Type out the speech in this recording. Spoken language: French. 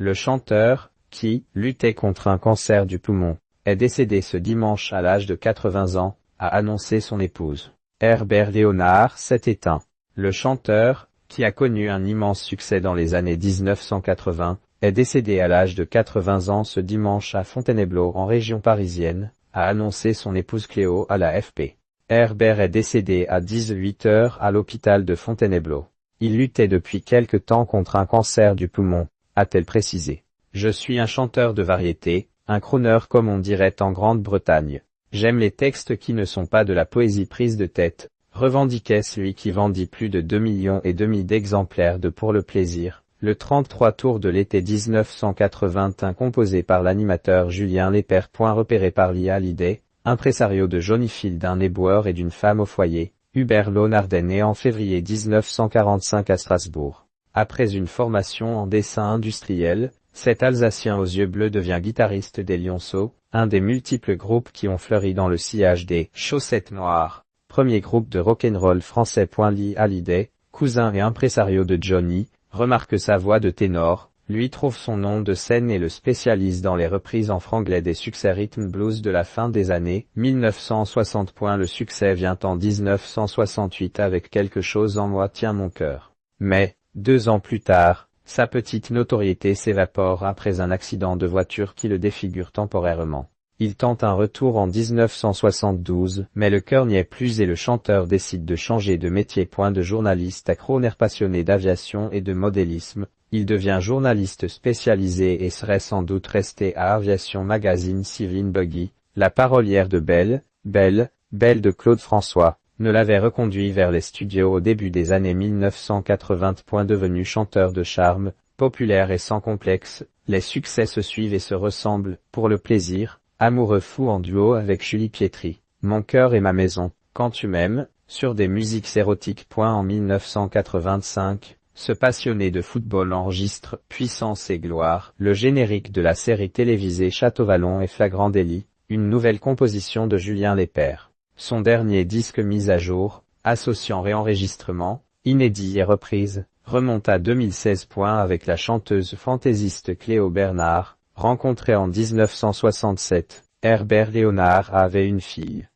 Le chanteur, qui luttait contre un cancer du poumon, est décédé ce dimanche à l'âge de 80 ans, a annoncé son épouse. Herbert Léonard s'est éteint. Le chanteur, qui a connu un immense succès dans les années 1980, est décédé à l'âge de 80 ans ce dimanche à Fontainebleau en région parisienne, a annoncé son épouse Cléo à l'AFP. Herbert est décédé à 18 h à l'hôpital de Fontainebleau. Il luttait depuis quelque temps contre un cancer du poumon, a-t-elle précisé. Je suis un chanteur de variété, un crooner comme on dirait en Grande-Bretagne. J'aime les textes qui ne sont pas de la poésie prise de tête, revendiquait celui qui vendit plus de 2,5 millions d'exemplaires de Pour le plaisir, le 33 tours de l'été 1981 composé par l'animateur Julien Lepers. Repéré par Lia Hallyday, impresario de Johnny Field, d'un éboueur et d'une femme au foyer, Hubert Léonard est né en février 1945 à Strasbourg. Après une formation en dessin industriel, cet Alsacien aux yeux bleus devient guitariste des Lionceaux, un des multiples groupes qui ont fleuri dans le sillage des Chaussettes Noires, premier groupe de rock'n'roll français. Lia Hallyday, cousin et impresario de Johnny, remarque sa voix de ténor, lui trouve son nom de scène et le spécialise dans les reprises en franglais des succès rhythm blues de la fin des années 1960. Le succès vient en 1968 avec Quelque chose en moi tient mon cœur. Mais, 2 ans plus tard, sa petite notoriété s'évapore après un accident de voiture qui le défigure temporairement. Il tente un retour en 1972, mais le cœur n'y est plus et le chanteur décide de changer de métier. De journaliste à crooner passionné d'aviation et de modélisme, il devient journaliste spécialisé et serait sans doute resté à Aviation Magazine si Lynn Buggy, la parolière de Belle de Claude François, ne l'avait reconduit vers les studios au début des années 1980. Devenu chanteur de charme, populaire et sans complexe, les succès se suivent et se ressemblent. Pour le plaisir, amoureux fou en duo avec Julie Pietri, Mon cœur et ma maison, Quand tu m'aimes, sur des musiques érotiques. En 1985, ce passionné de football enregistre Puissance et gloire, le générique de la série télévisée Château-Vallon et Flagrant délit, une nouvelle composition de Julien Lepers. Son dernier disque mis à jour, associant réenregistrement, inédit et reprise, remonte à 2016. Avec la chanteuse fantaisiste Cléo Bernard, rencontrée en 1967, Herbert Léonard avait une fille.